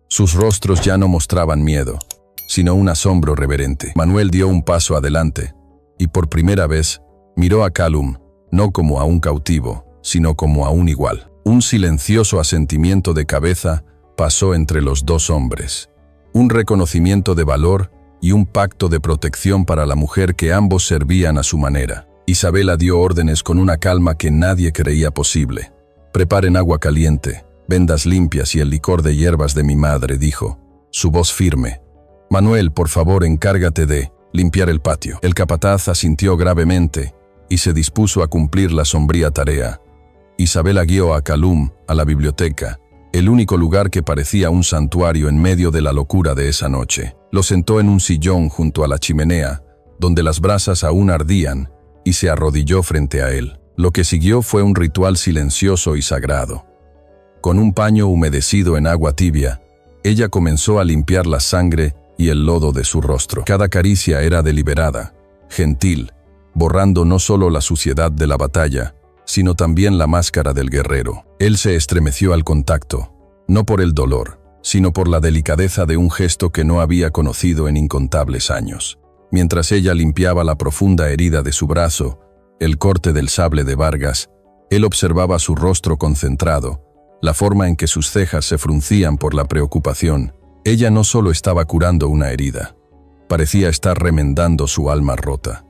Sus rostros ya no mostraban miedo, sino un asombro reverente. Manuel dio un paso adelante, y por primera vez miró a Calum, no como a un cautivo, sino como a un igual. Un silencioso asentimiento de cabeza pasó entre los dos hombres, un reconocimiento de valor y un pacto de protección para la mujer que ambos servían a su manera. Isabela dio órdenes con una calma que nadie creía posible. «Preparen agua caliente», vendas limpias y el licor de hierbas de mi madre, dijo, su voz firme. Manuel, por favor, encárgate de limpiar el patio. El capataz asintió gravemente y se dispuso a cumplir la sombría tarea. Isabela guió a Calum a la biblioteca, el único lugar que parecía un santuario en medio de la locura de esa noche. Lo sentó en un sillón junto a la chimenea, donde las brasas aún ardían, y se arrodilló frente a él. Lo que siguió fue un ritual silencioso y sagrado. Con un paño humedecido en agua tibia, ella comenzó a limpiar la sangre y el lodo de su rostro. Cada caricia era deliberada, gentil, borrando no solo la suciedad de la batalla, sino también la máscara del guerrero. Él se estremeció al contacto, no por el dolor, sino por la delicadeza de un gesto que no había conocido en incontables años. Mientras ella limpiaba la profunda herida de su brazo, el corte del sable de Vargas, él observaba su rostro concentrado, la forma en que sus cejas se fruncían por la preocupación. Ella no solo estaba curando una herida, parecía estar remendando su alma rota.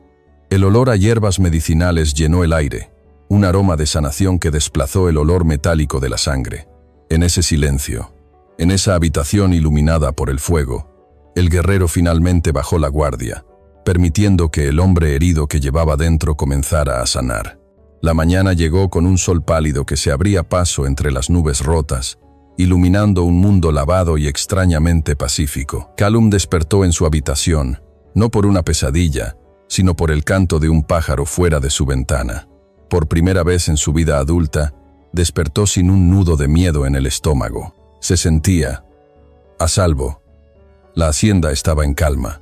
El olor a hierbas medicinales llenó el aire, un aroma de sanación que desplazó el olor metálico de la sangre. En ese silencio, en esa habitación iluminada por el fuego, el guerrero finalmente bajó la guardia, permitiendo que el hombre herido que llevaba dentro comenzara a sanar. La mañana llegó con un sol pálido que se abría paso entre las nubes rotas, iluminando un mundo lavado y extrañamente pacífico. Calum despertó en su habitación, no por una pesadilla, sino por el canto de un pájaro fuera de su ventana. Por primera vez en su vida adulta, despertó sin un nudo de miedo en el estómago. Se sentía a salvo. La hacienda estaba en calma.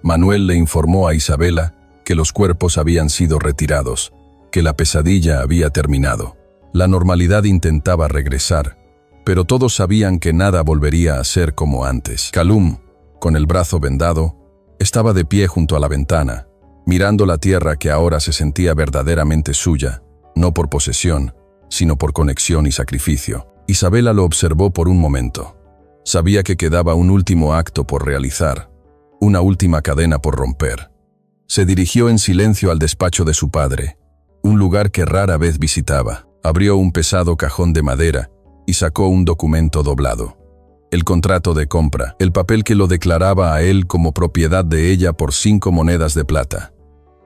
Manuel le informó a Isabela que los cuerpos habían sido retirados, que la pesadilla había terminado. La normalidad intentaba regresar, pero todos sabían que nada volvería a ser como antes. Calum, con el brazo vendado, estaba de pie junto a la ventana, mirando la tierra que ahora se sentía verdaderamente suya, no por posesión, sino por conexión y sacrificio. Isabela lo observó por un momento. Sabía que quedaba un último acto por realizar, una última cadena por romper. Se dirigió en silencio al despacho de su padre, un lugar que rara vez visitaba. Abrió un pesado cajón de madera y sacó un documento doblado. El contrato de compra, el papel que lo declaraba a él como propiedad de ella por 5 monedas de plata.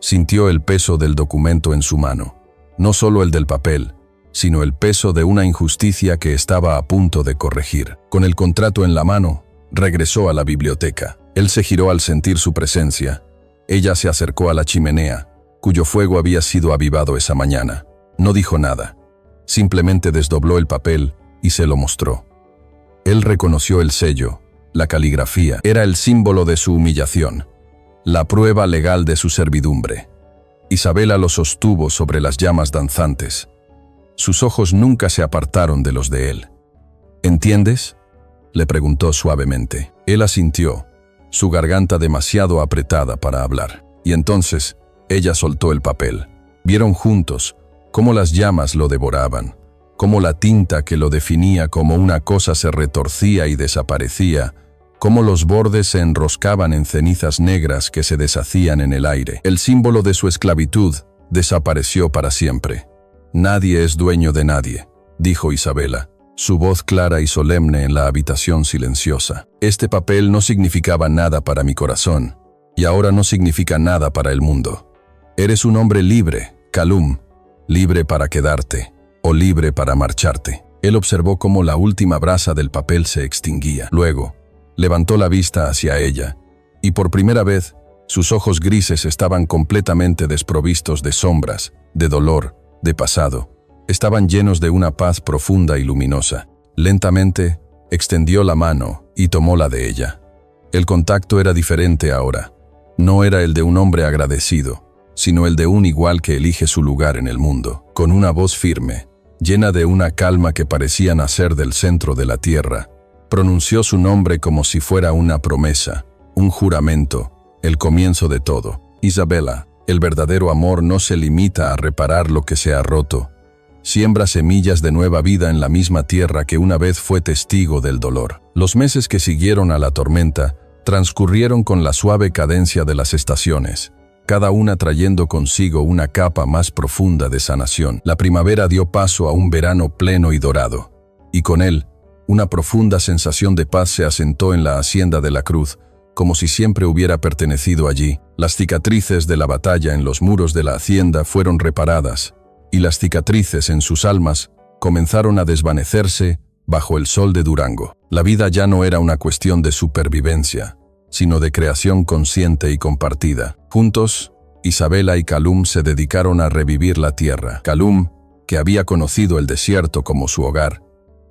Sintió el peso del documento en su mano, no solo el del papel, sino el peso de una injusticia que estaba a punto de corregir. Con el contrato en la mano, regresó a la biblioteca. Él se giró al sentir su presencia. Ella se acercó a la chimenea, cuyo fuego había sido avivado esa mañana. No dijo nada, simplemente desdobló el papel y se lo mostró. Él reconoció el sello, la caligrafía. Era el símbolo de su humillación, la prueba legal de su servidumbre. Isabela lo sostuvo sobre las llamas danzantes. Sus ojos nunca se apartaron de los de él. ¿Entiendes?, le preguntó suavemente. Él asintió, su garganta demasiado apretada para hablar. Y entonces, ella soltó el papel. Vieron juntos cómo las llamas lo devoraban, cómo la tinta que lo definía como una cosa se retorcía y desaparecía, cómo los bordes se enroscaban en cenizas negras que se deshacían en el aire. El símbolo de su esclavitud desapareció para siempre. «Nadie es dueño de nadie», dijo Isabela, su voz clara y solemne en la habitación silenciosa. «Este papel no significaba nada para mi corazón, y ahora no significa nada para el mundo. Eres un hombre libre, Calum, libre para quedarte, o libre para marcharte». Él observó cómo la última brasa del papel se extinguía. Luego, levantó la vista hacia ella, y por primera vez, sus ojos grises estaban completamente desprovistos de sombras, de dolor, de pasado. Estaban llenos de una paz profunda y luminosa. Lentamente, extendió la mano y tomó la de ella. El contacto era diferente ahora. No era el de un hombre agradecido, sino el de un igual que elige su lugar en el mundo. Con una voz firme, llena de una calma que parecía nacer del centro de la tierra, pronunció su nombre como si fuera una promesa, un juramento, el comienzo de todo. Isabela, el verdadero amor no se limita a reparar lo que se ha roto. Siembra semillas de nueva vida en la misma tierra que una vez fue testigo del dolor. Los meses que siguieron a la tormenta transcurrieron con la suave cadencia de las estaciones, cada una trayendo consigo una capa más profunda de sanación. La primavera dio paso a un verano pleno y dorado. y con él, una profunda sensación de paz se asentó en la hacienda de la Cruz, como si siempre hubiera pertenecido allí. Las cicatrices de la batalla en los muros de la hacienda fueron reparadas, y las cicatrices en sus almas comenzaron a desvanecerse bajo el sol de Durango. La vida ya no era una cuestión de supervivencia, sino de creación consciente y compartida. Juntos, Isabela y Calum se dedicaron a revivir la tierra. Calum, que había conocido el desierto como su hogar,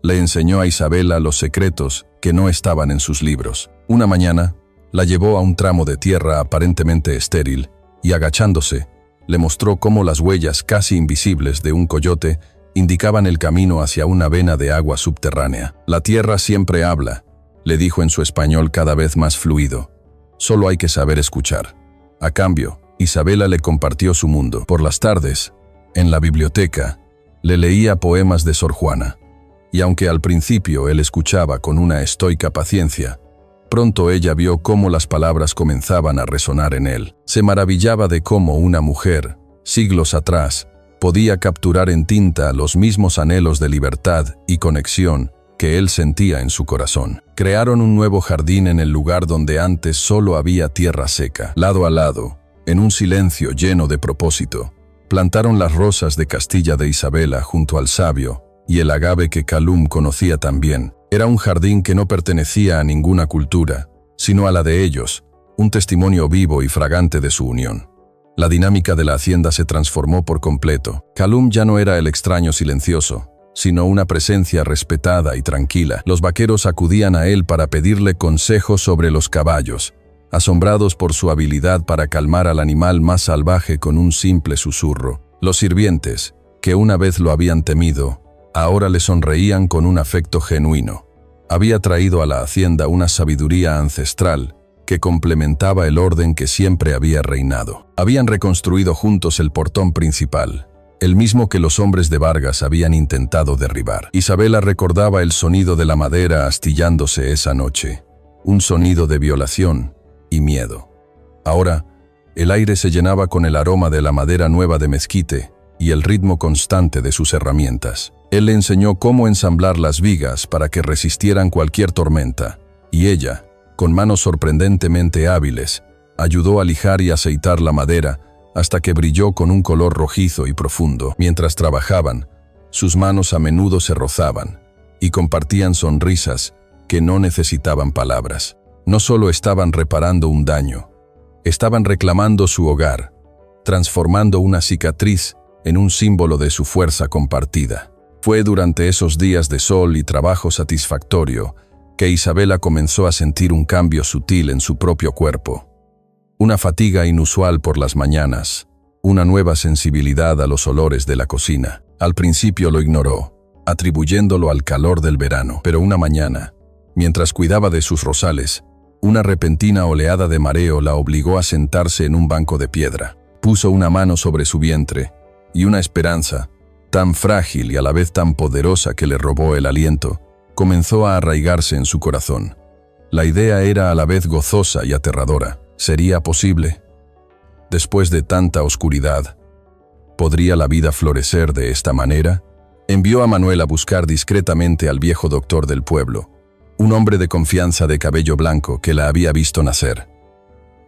le enseñó a Isabela los secretos que no estaban en sus libros. Una mañana, la llevó a un tramo de tierra aparentemente estéril y, agachándose, le mostró cómo las huellas casi invisibles de un coyote indicaban el camino hacia una vena de agua subterránea. La tierra siempre habla, le dijo en su español cada vez más fluido. Solo hay que saber escuchar. A cambio, Isabela le compartió su mundo. Por las tardes, en la biblioteca, le leía poemas de Sor Juana. Y aunque al principio él escuchaba con una estoica paciencia, pronto ella vio cómo las palabras comenzaban a resonar en él. Se maravillaba de cómo una mujer, siglos atrás, podía capturar en tinta los mismos anhelos de libertad y conexión que él sentía en su corazón. Crearon un nuevo jardín en el lugar donde antes solo había tierra seca. Lado a lado, en un silencio lleno de propósito, plantaron las rosas de Castilla de Isabela junto al sabio y el agave que Calum conocía también. Era un jardín que no pertenecía a ninguna cultura, sino a la de ellos, un testimonio vivo y fragante de su unión. La dinámica de la hacienda se transformó por completo. Calum ya no era el extraño silencioso, sino una presencia respetada y tranquila. Los vaqueros acudían a él para pedirle consejos sobre los caballos, asombrados por su habilidad para calmar al animal más salvaje con un simple susurro. Los sirvientes, que una vez lo habían temido, ahora le sonreían con un afecto genuino. Había traído a la hacienda una sabiduría ancestral que complementaba el orden que siempre había reinado. Habían reconstruido juntos el portón principal, el mismo que los hombres de Vargas habían intentado derribar. Isabela recordaba el sonido de la madera astillándose esa noche, un sonido de violación y miedo. Ahora, el aire se llenaba con el aroma de la madera nueva de mezquite y el ritmo constante de sus herramientas. Él le enseñó cómo ensamblar las vigas para que resistieran cualquier tormenta, y ella, con manos sorprendentemente hábiles, ayudó a lijar y aceitar la madera hasta que brilló con un color rojizo y profundo. Mientras trabajaban, sus manos a menudo se rozaban y compartían sonrisas que no necesitaban palabras. No solo estaban reparando un daño, estaban reclamando su hogar, transformando una cicatriz en un símbolo de su fuerza compartida. Fue durante esos días de sol y trabajo satisfactorio que Isabela comenzó a sentir un cambio sutil en su propio cuerpo. Una fatiga inusual por las mañanas, una nueva sensibilidad a los olores de la cocina. Al principio lo ignoró, atribuyéndolo al calor del verano, pero una mañana, mientras cuidaba de sus rosales, una repentina oleada de mareo la obligó a sentarse en un banco de piedra. Puso una mano sobre su vientre, y una esperanza, tan frágil y a la vez tan poderosa que le robó el aliento, comenzó a arraigarse en su corazón. La idea era a la vez gozosa y aterradora. ¿Sería posible? Después de tanta oscuridad, ¿podría la vida florecer de esta manera? Envió a Manuel a buscar discretamente al viejo doctor del pueblo, un hombre de confianza de cabello blanco que la había visto nacer.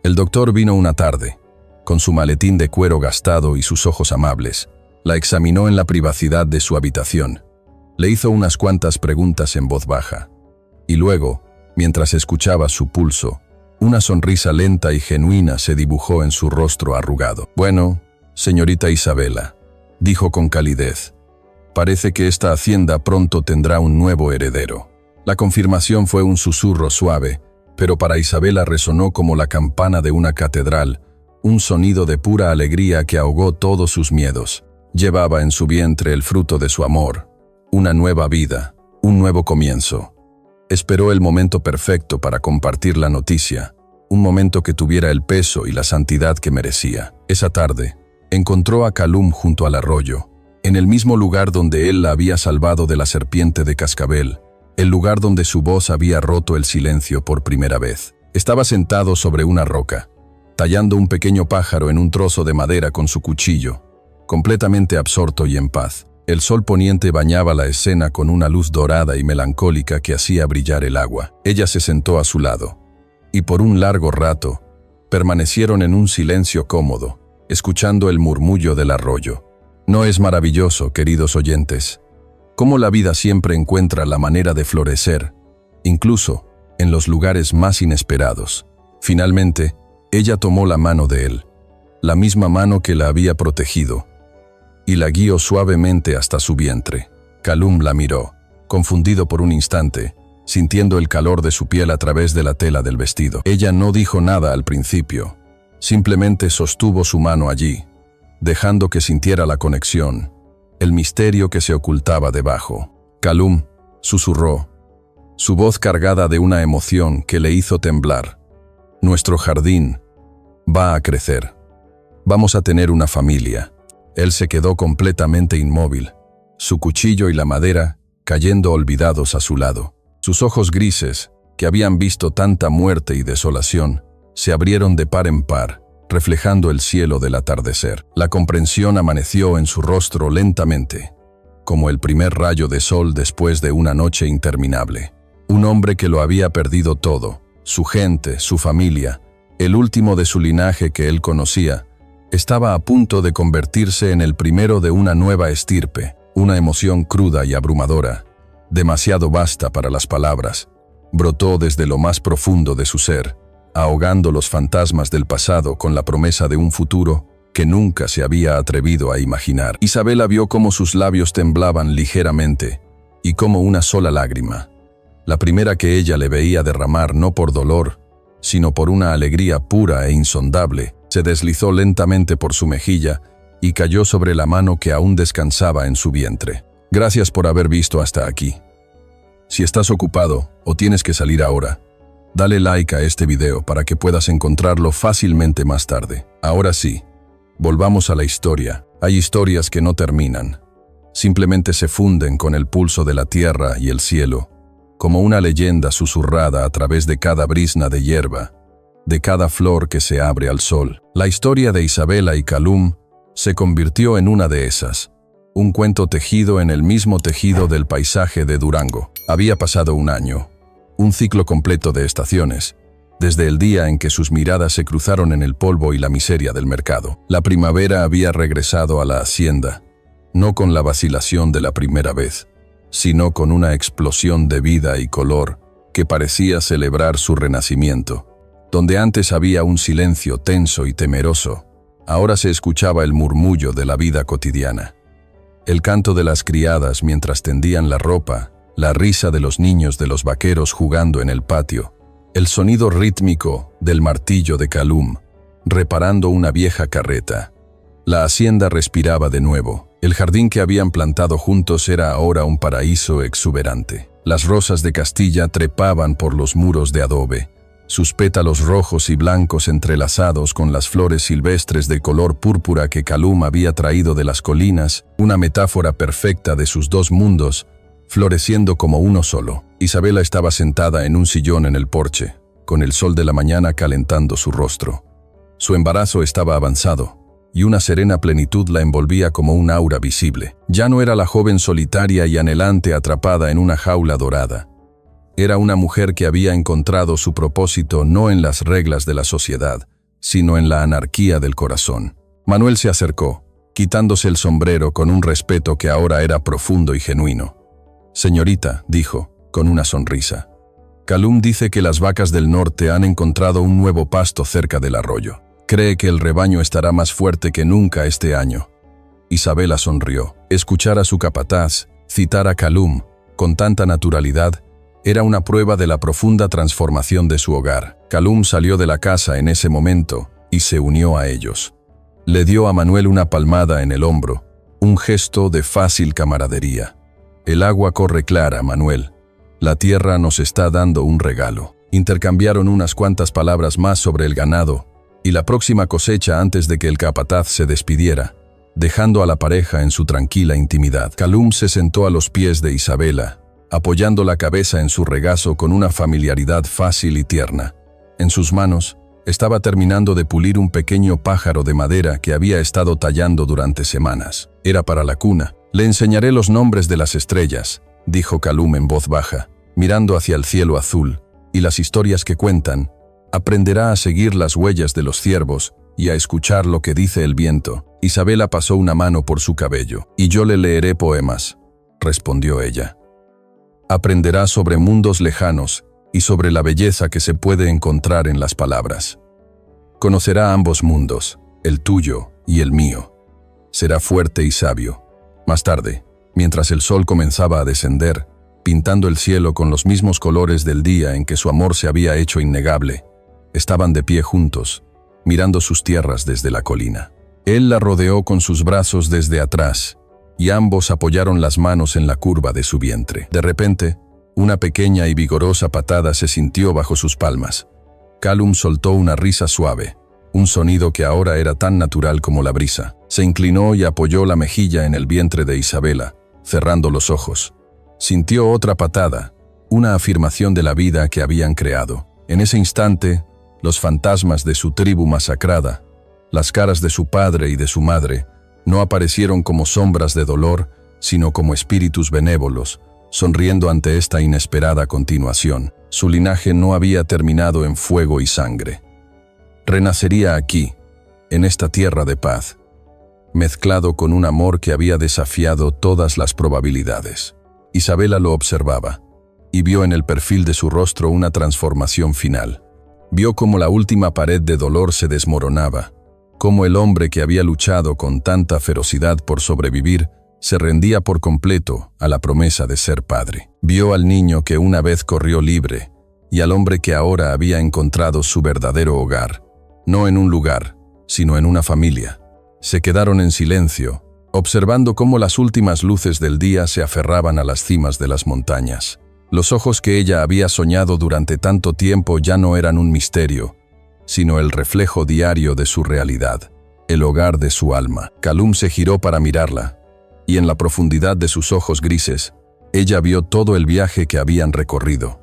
El doctor vino una tarde, con su maletín de cuero gastado y sus ojos amables. La examinó en la privacidad de su habitación. Le hizo unas cuantas preguntas en voz baja. Y luego, mientras escuchaba su pulso, una sonrisa lenta y genuina se dibujó en su rostro arrugado. «Bueno, señorita Isabela», dijo con calidez, «parece que esta hacienda pronto tendrá un nuevo heredero». La confirmación fue un susurro suave, pero para Isabela resonó como la campana de una catedral, un sonido de pura alegría que ahogó todos sus miedos. Llevaba en su vientre el fruto de su amor, una nueva vida, un nuevo comienzo. Esperó el momento perfecto para compartir la noticia, un momento que tuviera el peso y la santidad que merecía. Esa tarde, encontró a Calum junto al arroyo, en el mismo lugar donde él la había salvado de la serpiente de cascabel, el lugar donde su voz había roto el silencio por primera vez. Estaba sentado sobre una roca, tallando un pequeño pájaro en un trozo de madera con su cuchillo, completamente absorto y en paz. El sol poniente bañaba la escena con una luz dorada y melancólica que hacía brillar el agua. Ella se sentó a su lado, y por un largo rato permanecieron en un silencio cómodo, escuchando el murmullo del arroyo. ¿No es maravilloso, queridos oyentes, cómo la vida siempre encuentra la manera de florecer, incluso en los lugares más inesperados? Finalmente, ella tomó la mano de él, la misma mano que la había protegido, y la guió suavemente hasta su vientre. Calum la miró, confundido por un instante, sintiendo el calor de su piel a través de la tela del vestido. Ella no dijo nada al principio, simplemente sostuvo su mano allí, dejando que sintiera la conexión, el misterio que se ocultaba debajo. Calum susurró, su voz cargada de una emoción que le hizo temblar. Nuestro jardín va a crecer. Vamos a tener una familia. Él se quedó completamente inmóvil, su cuchillo y la madera cayendo olvidados a su lado. Sus ojos grises, que habían visto tanta muerte y desolación, se abrieron de par en par, reflejando el cielo del atardecer. La comprensión amaneció en su rostro lentamente, como el primer rayo de sol después de una noche interminable. Un hombre que lo había perdido todo, su gente, su familia, el último de su linaje que él conocía, estaba a punto de convertirse en el primero de una nueva estirpe. Una emoción cruda y abrumadora, demasiado vasta para las palabras, brotó desde lo más profundo de su ser, ahogando los fantasmas del pasado con la promesa de un futuro que nunca se había atrevido a imaginar. Isabela vio cómo sus labios temblaban ligeramente, y como una sola lágrima, la primera que ella le veía derramar no por dolor, sino por una alegría pura e insondable, se deslizó lentamente por su mejilla y cayó sobre la mano que aún descansaba en su vientre. Gracias por haber visto hasta aquí. Si estás ocupado o tienes que salir ahora, dale like a este video para que puedas encontrarlo fácilmente más tarde. Ahora sí, volvamos a la historia. Hay historias que no terminan. Simplemente se funden con el pulso de la tierra y el cielo, como una leyenda susurrada a través de cada brizna de hierba, de cada flor que se abre al sol. La historia de Isabela y Calum se convirtió en una de esas, un cuento tejido en el mismo tejido del paisaje de Durango. Había pasado un año, un ciclo completo de estaciones, desde el día en que sus miradas se cruzaron en el polvo y la miseria del mercado. La primavera había regresado a la hacienda, no con la vacilación de la primera vez, sino con una explosión de vida y color que parecía celebrar su renacimiento. Donde antes había un silencio tenso y temeroso, ahora se escuchaba el murmullo de la vida cotidiana. El canto de las criadas mientras tendían la ropa, la risa de los niños de los vaqueros jugando en el patio, el sonido rítmico del martillo de Calum, reparando una vieja carreta. La hacienda respiraba de nuevo. El jardín que habían plantado juntos era ahora un paraíso exuberante. Las rosas de Castilla trepaban por los muros de adobe, sus pétalos rojos y blancos entrelazados con las flores silvestres de color púrpura que Calum había traído de las colinas, una metáfora perfecta de sus dos mundos, floreciendo como uno solo. Isabela estaba sentada en un sillón en el porche, con el sol de la mañana calentando su rostro. Su embarazo estaba avanzado, y una serena plenitud la envolvía como un aura visible. Ya no era la joven solitaria y anhelante atrapada en una jaula dorada. Era una mujer que había encontrado su propósito no en las reglas de la sociedad, sino en la anarquía del corazón. Manuel se acercó, quitándose el sombrero con un respeto que ahora era profundo y genuino. «Señorita», dijo, con una sonrisa, «Calum dice que las vacas del norte han encontrado un nuevo pasto cerca del arroyo. Cree que el rebaño estará más fuerte que nunca este año». Isabela sonrió. Escuchar a su capataz citar a Calum con tanta naturalidad era una prueba de la profunda transformación de su hogar. Calum salió de la casa en ese momento y se unió a ellos. Le dio a Manuel una palmada en el hombro, un gesto de fácil camaradería. «El agua corre clara, Manuel. La tierra nos está dando un regalo». Intercambiaron unas cuantas palabras más sobre el ganado y la próxima cosecha antes de que el capataz se despidiera, dejando a la pareja en su tranquila intimidad. Calum se sentó a los pies de Isabela, apoyando la cabeza en su regazo con una familiaridad fácil y tierna. En sus manos, estaba terminando de pulir un pequeño pájaro de madera que había estado tallando durante semanas. Era para la cuna, Le enseñaré los nombres de las estrellas, dijo Calum en voz baja, mirando hacia el cielo azul, y las historias que cuentan. Aprenderá a seguir las huellas de los ciervos y a escuchar lo que dice el viento. Isabela pasó una mano por su cabello. Y yo le leeré poemas, respondió ella. Aprenderá sobre mundos lejanos y sobre la belleza que se puede encontrar en las palabras. Conocerá ambos mundos, el tuyo y el mío. Será fuerte y sabio. Más tarde, mientras el sol comenzaba a descender, pintando el cielo con los mismos colores del día en que su amor se había hecho innegable, estaban de pie juntos, mirando sus tierras desde la colina. Él la rodeó con sus brazos desde atrás, y ambos apoyaron las manos en la curva de su vientre. De repente, una pequeña y vigorosa patada se sintió bajo sus palmas. Calum soltó una risa suave, un sonido que ahora era tan natural como la brisa. Se inclinó y apoyó la mejilla en el vientre de Isabela, cerrando los ojos. Sintió otra patada, una afirmación de la vida que habían creado. En ese instante, los fantasmas de su tribu masacrada, las caras de su padre y de su madre, no aparecieron como sombras de dolor, sino como espíritus benévolos, sonriendo ante esta inesperada continuación. Su linaje no había terminado en fuego y sangre. Renacería aquí, en esta tierra de paz, mezclado con un amor que había desafiado todas las probabilidades. Isabela lo observaba, y vio en el perfil de su rostro una transformación final. Vio cómo la última pared de dolor se desmoronaba, cómo el hombre que había luchado con tanta ferocidad por sobrevivir se rendía por completo a la promesa de ser padre. Vio al niño que una vez corrió libre y al hombre que ahora había encontrado su verdadero hogar, no en un lugar, sino en una familia. Se quedaron en silencio, observando cómo las últimas luces del día se aferraban a las cimas de las montañas. Los ojos que ella había soñado durante tanto tiempo ya no eran un misterio, sino el reflejo diario de su realidad, el hogar de su alma. Calum se giró para mirarla, y en la profundidad de sus ojos grises, ella vio todo el viaje que habían recorrido.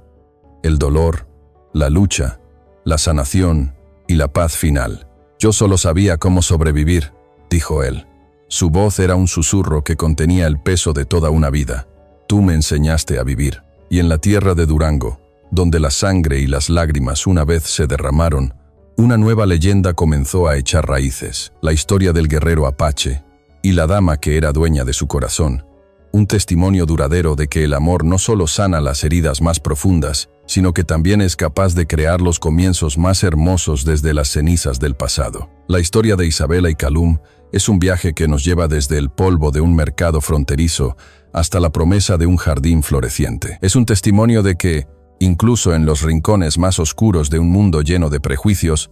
El dolor, la lucha, la sanación y la paz final. Yo solo sabía cómo sobrevivir, dijo él. Su voz era un susurro que contenía el peso de toda una vida. Tú me enseñaste a vivir. Y en la tierra de Durango, donde la sangre y las lágrimas una vez se derramaron, una nueva leyenda comenzó a echar raíces. La historia del guerrero apache y la dama que era dueña de su corazón. Un testimonio duradero de que el amor no solo sana las heridas más profundas, sino que también es capaz de crear los comienzos más hermosos desde las cenizas del pasado. La historia de Isabela y Calum es un viaje que nos lleva desde el polvo de un mercado fronterizo hasta la promesa de un jardín floreciente. Es un testimonio de que, incluso en los rincones más oscuros de un mundo lleno de prejuicios,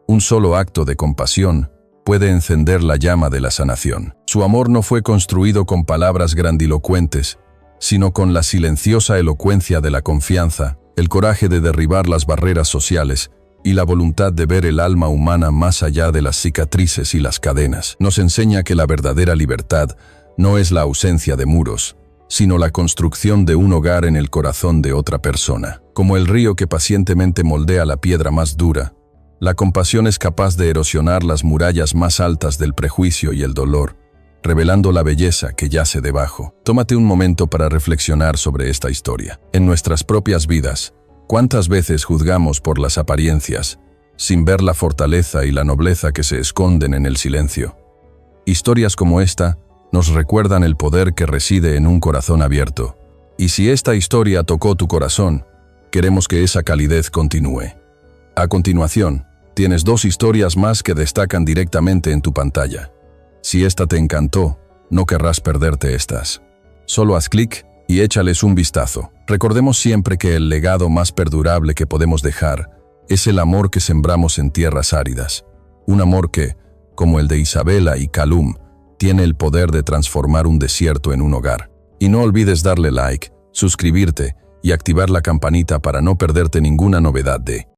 un solo acto de compasión puede encender la llama de la sanación. Su amor no fue construido con palabras grandilocuentes, sino con la silenciosa elocuencia de la confianza, el coraje de derribar las barreras sociales y la voluntad de ver el alma humana más allá de las cicatrices y las cadenas. Nos enseña que la verdadera libertad no es la ausencia de muros, sino la construcción de un hogar en el corazón de otra persona. Como el río que pacientemente moldea la piedra más dura, la compasión es capaz de erosionar las murallas más altas del prejuicio y el dolor, revelando la belleza que yace debajo. Tómate un momento para reflexionar sobre esta historia. En nuestras propias vidas, ¿cuántas veces juzgamos por las apariencias, sin ver la fortaleza y la nobleza que se esconden en el silencio? Historias como esta nos recuerdan el poder que reside en un corazón abierto. Y si esta historia tocó tu corazón, queremos que esa calidez continúe. A continuación, tienes 2 historias más que destacan directamente en tu pantalla. Si esta te encantó, no querrás perderte estas. Solo haz clic y échales un vistazo. Recordemos siempre que el legado más perdurable que podemos dejar es el amor que sembramos en tierras áridas. Un amor que, como el de Isabela y Calum, tiene el poder de transformar un desierto en un hogar. Y no olvides darle like, suscribirte y activar la campanita para no perderte ninguna novedad de